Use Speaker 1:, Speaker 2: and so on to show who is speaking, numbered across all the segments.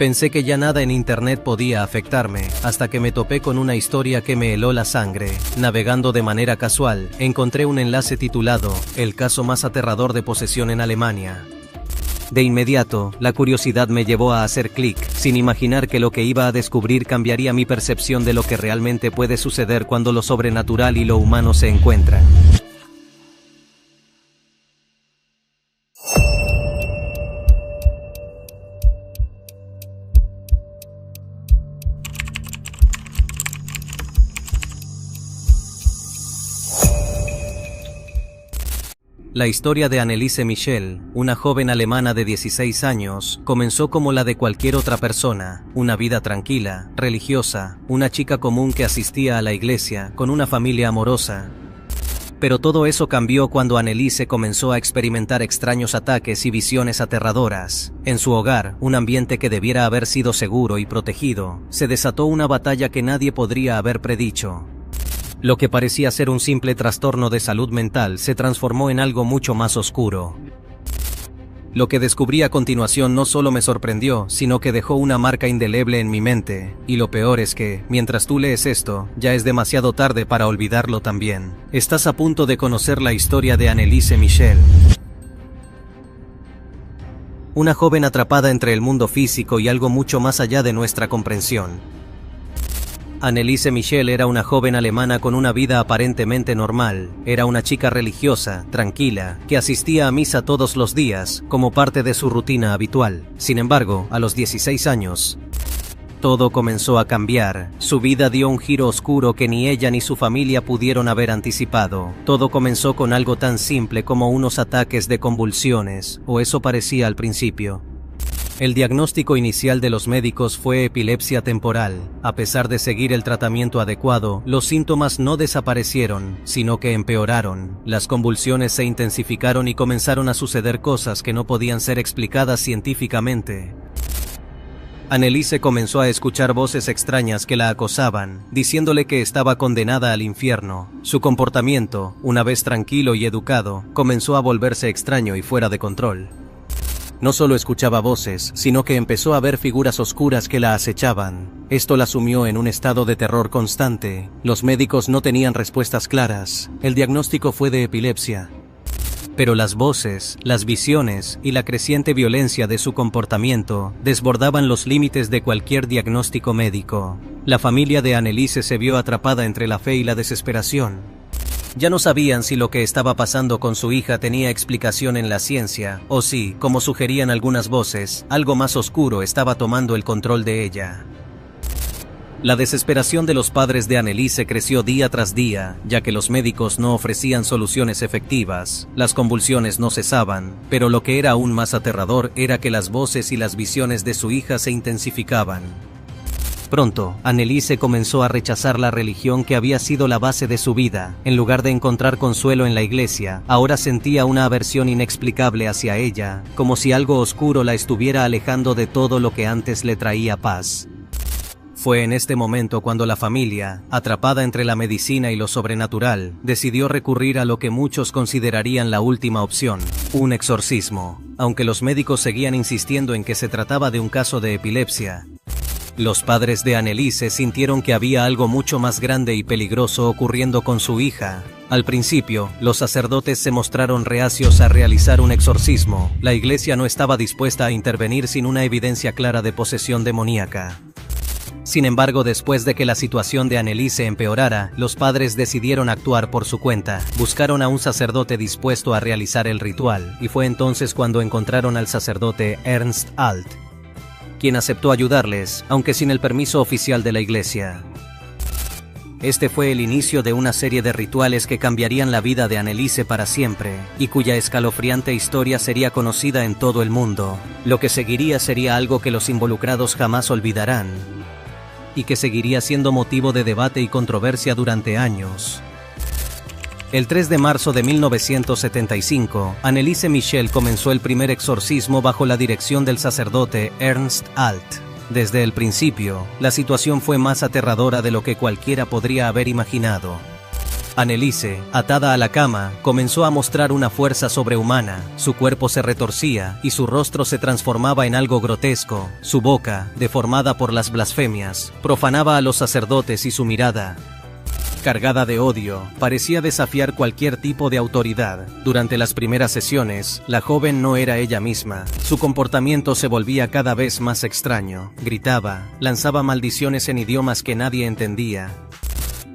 Speaker 1: Pensé que ya nada en internet podía afectarme, hasta que me topé con una historia que me heló la sangre. Navegando de manera casual, encontré un enlace titulado "El caso más aterrador de posesión en Alemania". De inmediato, la curiosidad me llevó a hacer clic, sin imaginar que lo que iba a descubrir cambiaría mi percepción de lo que realmente puede suceder cuando lo sobrenatural y lo humano se encuentran. La historia de Anneliese Michel, una joven alemana de 16 años, comenzó como la de cualquier otra persona, una vida tranquila, religiosa, una chica común que asistía a la iglesia, con una familia amorosa. Pero todo eso cambió cuando Anneliese comenzó a experimentar extraños ataques y visiones aterradoras. En su hogar, un ambiente que debiera haber sido seguro y protegido, se desató una batalla que nadie podría haber predicho. Lo que parecía ser un simple trastorno de salud mental se transformó en algo mucho más oscuro. Lo que descubrí a continuación no solo me sorprendió, sino que dejó una marca indeleble en mi mente, y lo peor es que, mientras tú lees esto, ya es demasiado tarde para olvidarlo también. Estás a punto de conocer la historia de Anneliese Michel. Una joven atrapada entre el mundo físico y algo mucho más allá de nuestra comprensión. Anneliese Michel era una joven alemana con una vida aparentemente normal. Era una chica religiosa, tranquila, que asistía a misa todos los días, como parte de su rutina habitual. Sin embargo, a los 16 años, todo comenzó a cambiar. Su vida dio un giro oscuro que ni ella ni su familia pudieron haber anticipado. Todo comenzó con algo tan simple como unos ataques de convulsiones, o eso parecía al principio. El diagnóstico inicial de los médicos fue epilepsia temporal. A pesar de seguir el tratamiento adecuado, los síntomas no desaparecieron, sino que empeoraron. Las convulsiones se intensificaron y comenzaron a suceder cosas que no podían ser explicadas científicamente. Anneliese comenzó a escuchar voces extrañas que la acosaban, diciéndole que estaba condenada al infierno. Su comportamiento, una vez tranquilo y educado, comenzó a volverse extraño y fuera de control. No solo escuchaba voces, sino que empezó a ver figuras oscuras que la acechaban. Esto la sumió en un estado de terror constante. Los médicos no tenían respuestas claras. El diagnóstico fue de epilepsia. Pero las voces, las visiones y la creciente violencia de su comportamiento desbordaban los límites de cualquier diagnóstico médico. La familia de Anneliese se vio atrapada entre la fe y la desesperación. Ya no sabían si lo que estaba pasando con su hija tenía explicación en la ciencia, o si, como sugerían algunas voces, algo más oscuro estaba tomando el control de ella. La desesperación de los padres de Anneliese creció día tras día, ya que los médicos no ofrecían soluciones efectivas. Las convulsiones no cesaban, pero lo que era aún más aterrador era que las voces y las visiones de su hija se intensificaban. Pronto, Anneliese comenzó a rechazar la religión que había sido la base de su vida. En lugar de encontrar consuelo en la iglesia, ahora sentía una aversión inexplicable hacia ella, como si algo oscuro la estuviera alejando de todo lo que antes le traía paz. Fue en este momento cuando la familia, atrapada entre la medicina y lo sobrenatural, decidió recurrir a lo que muchos considerarían la última opción, un exorcismo. Aunque los médicos seguían insistiendo en que se trataba de un caso de epilepsia, los padres de Anneliese sintieron que había algo mucho más grande y peligroso ocurriendo con su hija. Al principio, los sacerdotes se mostraron reacios a realizar un exorcismo. La iglesia no estaba dispuesta a intervenir sin una evidencia clara de posesión demoníaca. Sin embargo, después de que la situación de Anneliese empeorara, los padres decidieron actuar por su cuenta. Buscaron a un sacerdote dispuesto a realizar el ritual, y fue entonces cuando encontraron al sacerdote Ernst Alt, quien aceptó ayudarles, aunque sin el permiso oficial de la iglesia. Este fue el inicio de una serie de rituales que cambiarían la vida de Anneliese para siempre, y cuya escalofriante historia sería conocida en todo el mundo. Lo que seguiría sería algo que los involucrados jamás olvidarán, y que seguiría siendo motivo de debate y controversia durante años. El 3 de marzo de 1975, Anneliese Michel comenzó el primer exorcismo bajo la dirección del sacerdote Ernst Alt. Desde el principio, la situación fue más aterradora de lo que cualquiera podría haber imaginado. Anneliese, atada a la cama, comenzó a mostrar una fuerza sobrehumana. Su cuerpo se retorcía y su rostro se transformaba en algo grotesco. Su boca, deformada por las blasfemias, profanaba a los sacerdotes y su mirada, cargada de odio, parecía desafiar cualquier tipo de autoridad. Durante las primeras sesiones, la joven no era ella misma. Su comportamiento se volvía cada vez más extraño. Gritaba, lanzaba maldiciones en idiomas que nadie entendía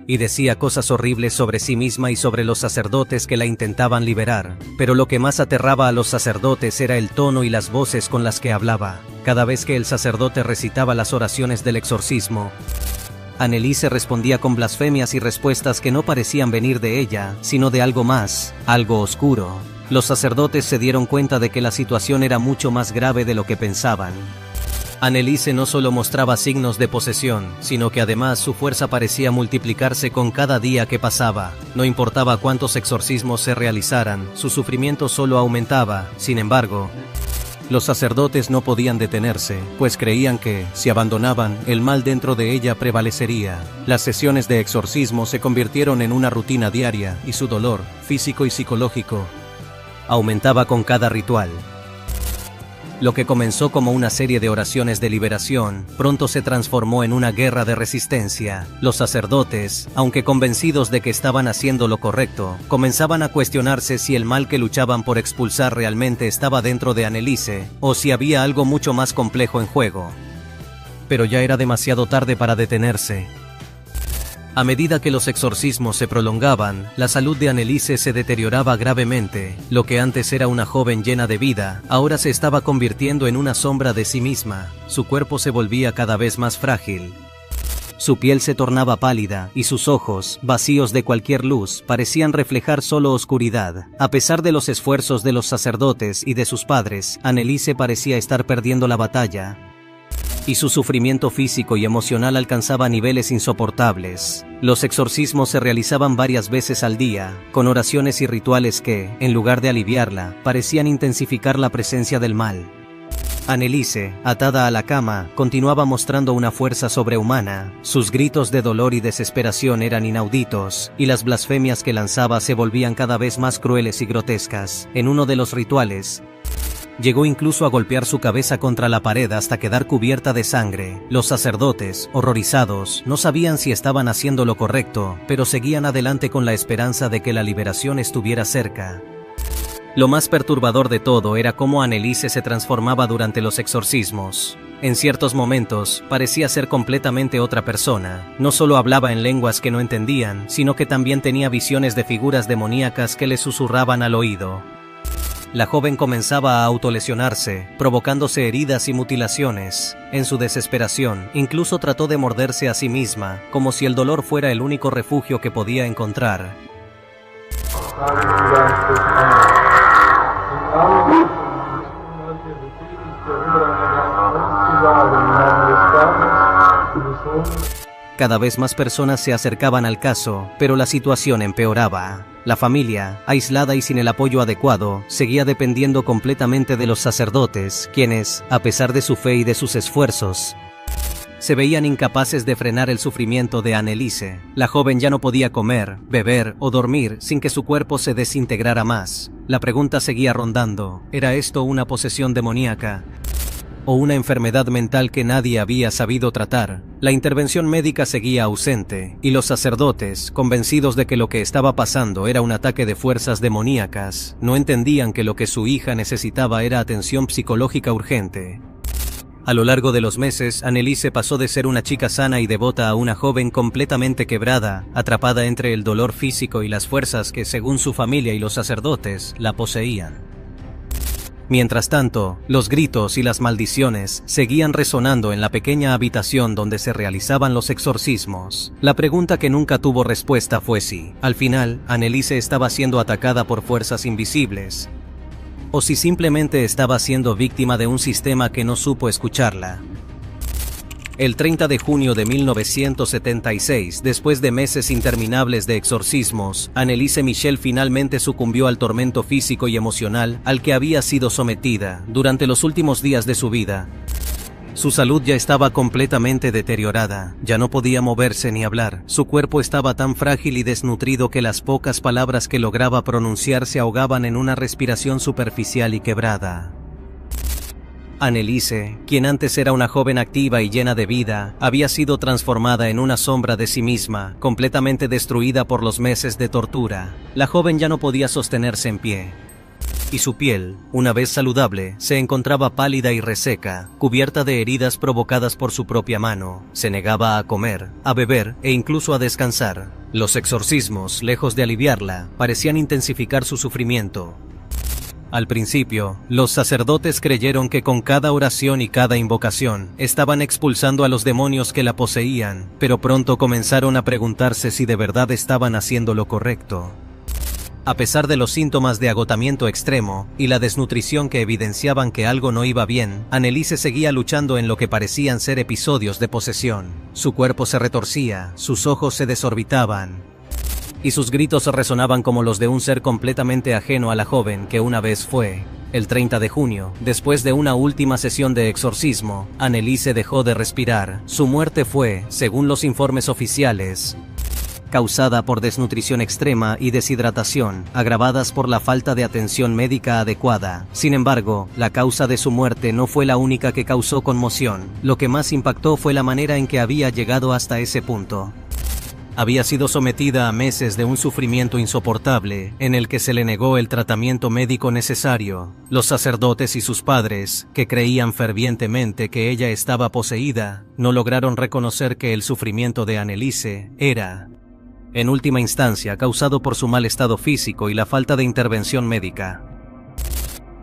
Speaker 1: y decía cosas horribles sobre sí misma y sobre los sacerdotes que la intentaban liberar. Pero lo que más aterraba a los sacerdotes era el tono y las voces con las que hablaba. Cada vez que el sacerdote recitaba las oraciones del exorcismo, Anneliese respondía con blasfemias y respuestas que no parecían venir de ella, sino de algo más, algo oscuro. Los sacerdotes se dieron cuenta de que la situación era mucho más grave de lo que pensaban. Anneliese no solo mostraba signos de posesión, sino que además su fuerza parecía multiplicarse con cada día que pasaba. No importaba cuántos exorcismos se realizaran, su sufrimiento solo aumentaba. Sin embargo, los sacerdotes no podían detenerse, pues creían que, si abandonaban, el mal dentro de ella prevalecería. Las sesiones de exorcismo se convirtieron en una rutina diaria, y su dolor, físico y psicológico, aumentaba con cada ritual. Lo que comenzó como una serie de oraciones de liberación, pronto se transformó en una guerra de resistencia. Los sacerdotes, aunque convencidos de que estaban haciendo lo correcto, comenzaban a cuestionarse si el mal que luchaban por expulsar realmente estaba dentro de Anneliese, o si había algo mucho más complejo en juego. Pero ya era demasiado tarde para detenerse. A medida que los exorcismos se prolongaban, la salud de Anneliese se deterioraba gravemente. Lo que antes era una joven llena de vida, ahora se estaba convirtiendo en una sombra de sí misma. Su cuerpo se volvía cada vez más frágil. Su piel se tornaba pálida, y sus ojos, vacíos de cualquier luz, parecían reflejar solo oscuridad. A pesar de los esfuerzos de los sacerdotes y de sus padres, Anneliese parecía estar perdiendo la batalla, y su sufrimiento físico y emocional alcanzaba niveles insoportables. Los exorcismos se realizaban varias veces al día, con oraciones y rituales que, en lugar de aliviarla, parecían intensificar la presencia del mal. Anneliese, atada a la cama, continuaba mostrando una fuerza sobrehumana. Sus gritos de dolor y desesperación eran inauditos, y las blasfemias que lanzaba se volvían cada vez más crueles y grotescas. En uno de los rituales, llegó incluso a golpear su cabeza contra la pared hasta quedar cubierta de sangre. Los sacerdotes, horrorizados, no sabían si estaban haciendo lo correcto, pero seguían adelante con la esperanza de que la liberación estuviera cerca. Lo más perturbador de todo era cómo Anneliese se transformaba durante los exorcismos. En ciertos momentos, parecía ser completamente otra persona. No solo hablaba en lenguas que no entendían, sino que también tenía visiones de figuras demoníacas que le susurraban al oído. La joven comenzaba a autolesionarse, provocándose heridas y mutilaciones. En su desesperación, incluso trató de morderse a sí misma, como si el dolor fuera el único refugio que podía encontrar. Cada vez más personas se acercaban al caso, pero la situación empeoraba. La familia, aislada y sin el apoyo adecuado, seguía dependiendo completamente de los sacerdotes, quienes, a pesar de su fe y de sus esfuerzos, se veían incapaces de frenar el sufrimiento de Anneliese. La joven ya no podía comer, beber o dormir sin que su cuerpo se desintegrara más. La pregunta seguía rondando: ¿era esto una posesión demoníaca o una enfermedad mental que nadie había sabido tratar? La intervención médica seguía ausente, y los sacerdotes, convencidos de que lo que estaba pasando era un ataque de fuerzas demoníacas, no entendían que lo que su hija necesitaba era atención psicológica urgente. A lo largo de los meses, Anneliese pasó de ser una chica sana y devota a una joven completamente quebrada, atrapada entre el dolor físico y las fuerzas que, según su familia y los sacerdotes, la poseían. Mientras tanto, los gritos y las maldiciones seguían resonando en la pequeña habitación donde se realizaban los exorcismos. La pregunta que nunca tuvo respuesta fue si, al final, Anneliese estaba siendo atacada por fuerzas invisibles, o si simplemente estaba siendo víctima de un sistema que no supo escucharla. El 30 de junio de 1976, después de meses interminables de exorcismos, Anneliese Michel finalmente sucumbió al tormento físico y emocional al que había sido sometida durante los últimos días de su vida. Su salud ya estaba completamente deteriorada, ya no podía moverse ni hablar, su cuerpo estaba tan frágil y desnutrido que las pocas palabras que lograba pronunciar se ahogaban en una respiración superficial y quebrada. Anneliese, quien antes era una joven activa y llena de vida, había sido transformada en una sombra de sí misma, completamente destruida por los meses de tortura. La joven ya no podía sostenerse en pie. Y su piel, una vez saludable, se encontraba pálida y reseca, cubierta de heridas provocadas por su propia mano. Se negaba a comer, a beber e incluso a descansar. Los exorcismos, lejos de aliviarla, parecían intensificar su sufrimiento. Al principio, los sacerdotes creyeron que con cada oración y cada invocación estaban expulsando a los demonios que la poseían, pero pronto comenzaron a preguntarse si de verdad estaban haciendo lo correcto. A pesar de los síntomas de agotamiento extremo y la desnutrición que evidenciaban que algo no iba bien, Anneliese seguía luchando en lo que parecían ser episodios de posesión. Su cuerpo se retorcía, sus ojos se desorbitaban, y sus gritos resonaban como los de un ser completamente ajeno a la joven que una vez fue. El 30 de junio, después de una última sesión de exorcismo, Anneliese dejó de respirar. Su muerte fue, según los informes oficiales, causada por desnutrición extrema y deshidratación, agravadas por la falta de atención médica adecuada. Sin embargo, la causa de su muerte no fue la única que causó conmoción. Lo que más impactó fue la manera en que había llegado hasta ese punto. Había sido sometida a meses de un sufrimiento insoportable, en el que se le negó el tratamiento médico necesario. Los sacerdotes y sus padres, que creían fervientemente que ella estaba poseída, no lograron reconocer que el sufrimiento de Anneliese era, en última instancia, causado por su mal estado físico y la falta de intervención médica.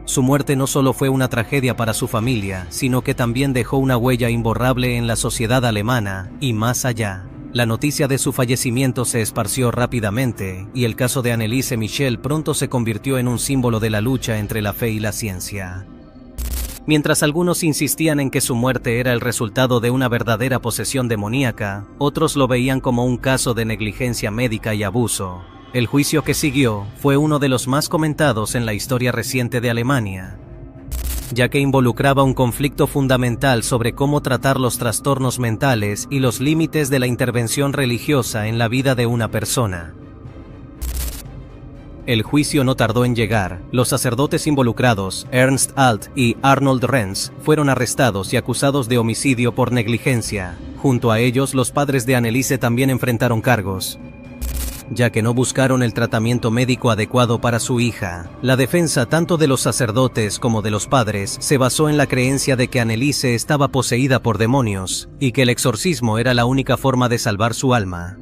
Speaker 1: Su muerte no solo fue una tragedia para su familia, sino que también dejó una huella imborrable en la sociedad alemana y más allá. La noticia de su fallecimiento se esparció rápidamente, y el caso de Anneliese Michel pronto se convirtió en un símbolo de la lucha entre la fe y la ciencia. Mientras algunos insistían en que su muerte era el resultado de una verdadera posesión demoníaca, otros lo veían como un caso de negligencia médica y abuso. El juicio que siguió fue uno de los más comentados en la historia reciente de Alemania, ya que involucraba un conflicto fundamental sobre cómo tratar los trastornos mentales y los límites de la intervención religiosa en la vida de una persona. El juicio no tardó en llegar. Los sacerdotes involucrados, Ernst Alt y Arnold Renz, fueron arrestados y acusados de homicidio por negligencia. Junto a ellos, los padres de Anneliese también enfrentaron cargos, ya que no buscaron el tratamiento médico adecuado para su hija. La defensa tanto de los sacerdotes como de los padres se basó en la creencia de que Anneliese estaba poseída por demonios y que el exorcismo era la única forma de salvar su alma.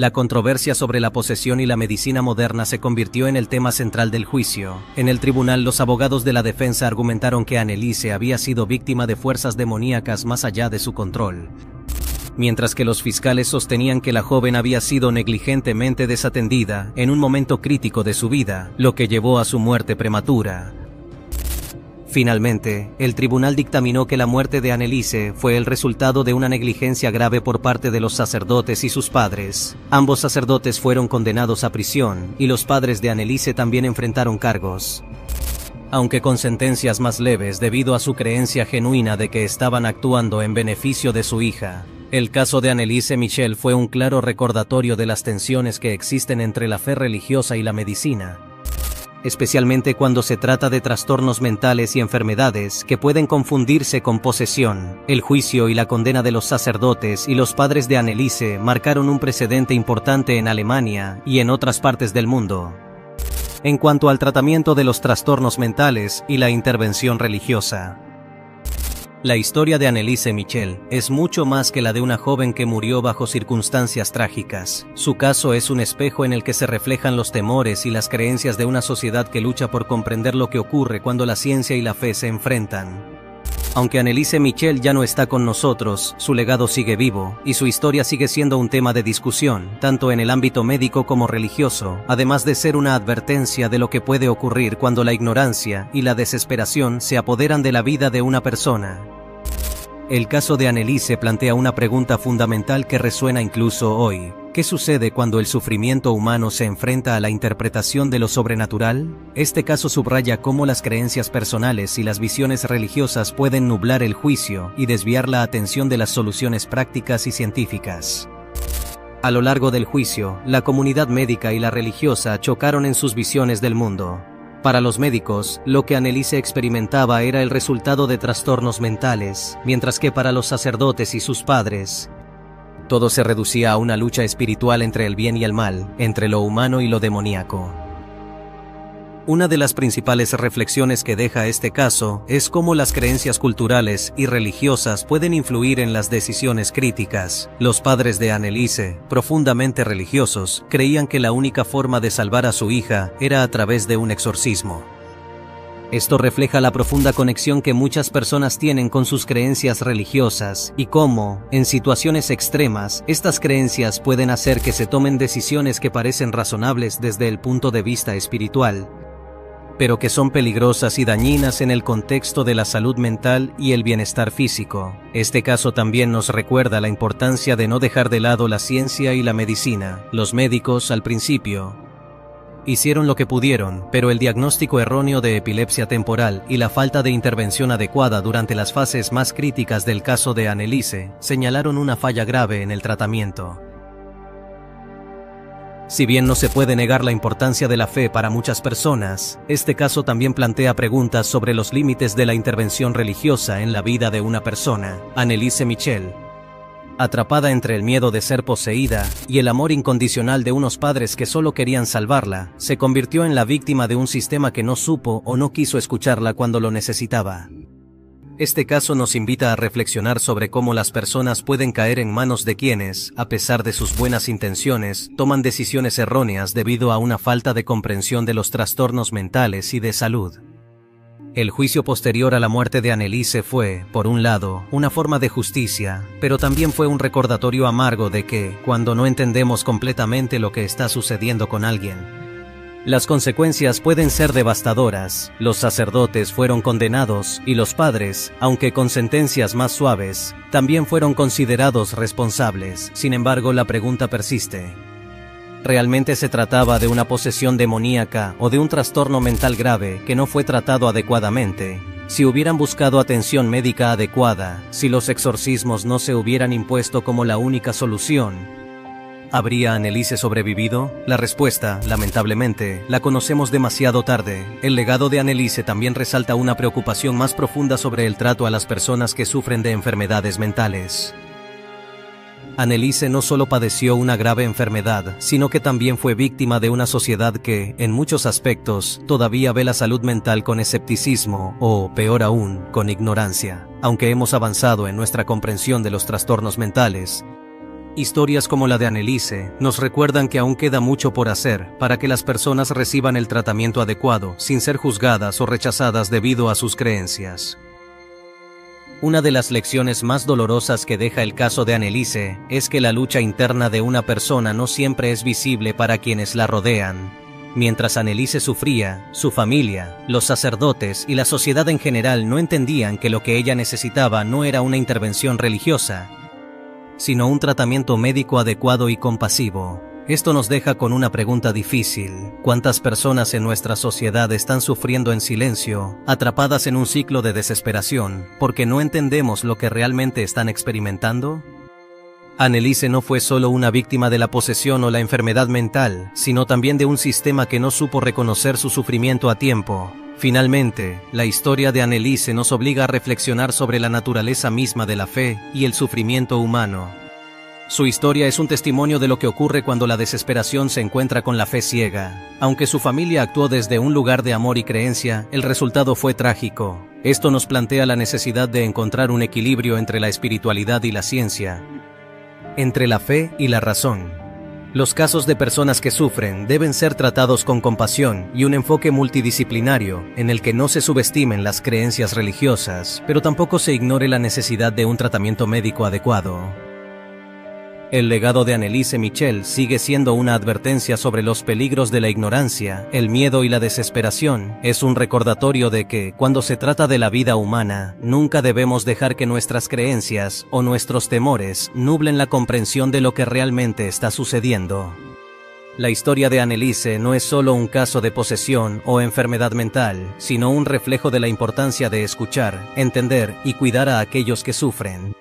Speaker 1: La controversia sobre la posesión y la medicina moderna se convirtió en el tema central del juicio. En el tribunal, los abogados de la defensa argumentaron que Anneliese había sido víctima de fuerzas demoníacas más allá de su control, mientras que los fiscales sostenían que la joven había sido negligentemente desatendida en un momento crítico de su vida, lo que llevó a su muerte prematura. Finalmente, el tribunal dictaminó que la muerte de Anneliese fue el resultado de una negligencia grave por parte de los sacerdotes y sus padres. Ambos sacerdotes fueron condenados a prisión, y los padres de Anneliese también enfrentaron cargos, aunque con sentencias más leves debido a su creencia genuina de que estaban actuando en beneficio de su hija. El caso de Anneliese Michel fue un claro recordatorio de las tensiones que existen entre la fe religiosa y la medicina, especialmente cuando se trata de trastornos mentales y enfermedades que pueden confundirse con posesión. El juicio y la condena de los sacerdotes y los padres de Anneliese marcaron un precedente importante en Alemania y en otras partes del mundo en cuanto al tratamiento de los trastornos mentales y la intervención religiosa. La historia de Anneliese Michel es mucho más que la de una joven que murió bajo circunstancias trágicas. Su caso es un espejo en el que se reflejan los temores y las creencias de una sociedad que lucha por comprender lo que ocurre cuando la ciencia y la fe se enfrentan. Aunque Anneliese Michel ya no está con nosotros, su legado sigue vivo, y su historia sigue siendo un tema de discusión, tanto en el ámbito médico como religioso, además de ser una advertencia de lo que puede ocurrir cuando la ignorancia y la desesperación se apoderan de la vida de una persona. El caso de Anneliese plantea una pregunta fundamental que resuena incluso hoy. ¿Qué sucede cuando el sufrimiento humano se enfrenta a la interpretación de lo sobrenatural? Este caso subraya cómo las creencias personales y las visiones religiosas pueden nublar el juicio y desviar la atención de las soluciones prácticas y científicas. A lo largo del juicio, la comunidad médica y la religiosa chocaron en sus visiones del mundo. Para los médicos, lo que Anneliese experimentaba era el resultado de trastornos mentales, mientras que para los sacerdotes y sus padres, todo se reducía a una lucha espiritual entre el bien y el mal, entre lo humano y lo demoníaco. Una de las principales reflexiones que deja este caso es cómo las creencias culturales y religiosas pueden influir en las decisiones críticas. Los padres de Anneliese, profundamente religiosos, creían que la única forma de salvar a su hija era a través de un exorcismo. Esto refleja la profunda conexión que muchas personas tienen con sus creencias religiosas y cómo, en situaciones extremas, estas creencias pueden hacer que se tomen decisiones que parecen razonables desde el punto de vista espiritual, pero que son peligrosas y dañinas en el contexto de la salud mental y el bienestar físico. Este caso también nos recuerda la importancia de no dejar de lado la ciencia y la medicina. Los médicos, al principio, hicieron lo que pudieron, pero el diagnóstico erróneo de epilepsia temporal y la falta de intervención adecuada durante las fases más críticas del caso de Anneliese señalaron una falla grave en el tratamiento. Si bien no se puede negar la importancia de la fe para muchas personas, este caso también plantea preguntas sobre los límites de la intervención religiosa en la vida de una persona. Anneliese Michel, atrapada entre el miedo de ser poseída y el amor incondicional de unos padres que solo querían salvarla, se convirtió en la víctima de un sistema que no supo o no quiso escucharla cuando lo necesitaba. Este caso nos invita a reflexionar sobre cómo las personas pueden caer en manos de quienes, a pesar de sus buenas intenciones, toman decisiones erróneas debido a una falta de comprensión de los trastornos mentales y de salud. El juicio posterior a la muerte de Anneliese fue, por un lado, una forma de justicia, pero también fue un recordatorio amargo de que, cuando no entendemos completamente lo que está sucediendo con alguien, las consecuencias pueden ser devastadoras. Los sacerdotes fueron condenados y los padres, aunque con sentencias más suaves, también fueron considerados responsables. Sin embargo, la pregunta persiste: ¿realmente se trataba de una posesión demoníaca o de un trastorno mental grave que no fue tratado adecuadamente? Si hubieran buscado atención médica adecuada, si los exorcismos no se hubieran impuesto como la única solución, ¿habría Anneliese sobrevivido? La respuesta, lamentablemente, la conocemos demasiado tarde. El legado de Anneliese también resalta una preocupación más profunda sobre el trato a las personas que sufren de enfermedades mentales. Anneliese no solo padeció una grave enfermedad, sino que también fue víctima de una sociedad que, en muchos aspectos, todavía ve la salud mental con escepticismo o, peor aún, con ignorancia. Aunque hemos avanzado en nuestra comprensión de los trastornos mentales, historias como la de Anneliese nos recuerdan que aún queda mucho por hacer para que las personas reciban el tratamiento adecuado sin ser juzgadas o rechazadas debido a sus creencias. Una de las lecciones más dolorosas que deja el caso de Anneliese es que la lucha interna de una persona no siempre es visible para quienes la rodean. Mientras Anneliese sufría, su familia, los sacerdotes y la sociedad en general no entendían que lo que ella necesitaba no era una intervención religiosa, sino un tratamiento médico adecuado y compasivo. Esto nos deja con una pregunta difícil: ¿cuántas personas en nuestra sociedad están sufriendo en silencio, atrapadas en un ciclo de desesperación, porque no entendemos lo que realmente están experimentando? Anneliese no fue solo una víctima de la posesión o la enfermedad mental, sino también de un sistema que no supo reconocer su sufrimiento a tiempo. Finalmente, la historia de Anneliese nos obliga a reflexionar sobre la naturaleza misma de la fe y el sufrimiento humano. Su historia es un testimonio de lo que ocurre cuando la desesperación se encuentra con la fe ciega. Aunque su familia actuó desde un lugar de amor y creencia, el resultado fue trágico. Esto nos plantea la necesidad de encontrar un equilibrio entre la espiritualidad y la ciencia, entre la fe y la razón. Los casos de personas que sufren deben ser tratados con compasión y un enfoque multidisciplinario en el que no se subestimen las creencias religiosas, pero tampoco se ignore la necesidad de un tratamiento médico adecuado. El legado de Anneliese Michel sigue siendo una advertencia sobre los peligros de la ignorancia, el miedo y la desesperación. Es un recordatorio de que, cuando se trata de la vida humana, nunca debemos dejar que nuestras creencias o nuestros temores nublen la comprensión de lo que realmente está sucediendo. La historia de Anneliese no es solo un caso de posesión o enfermedad mental, sino un reflejo de la importancia de escuchar, entender y cuidar a aquellos que sufren.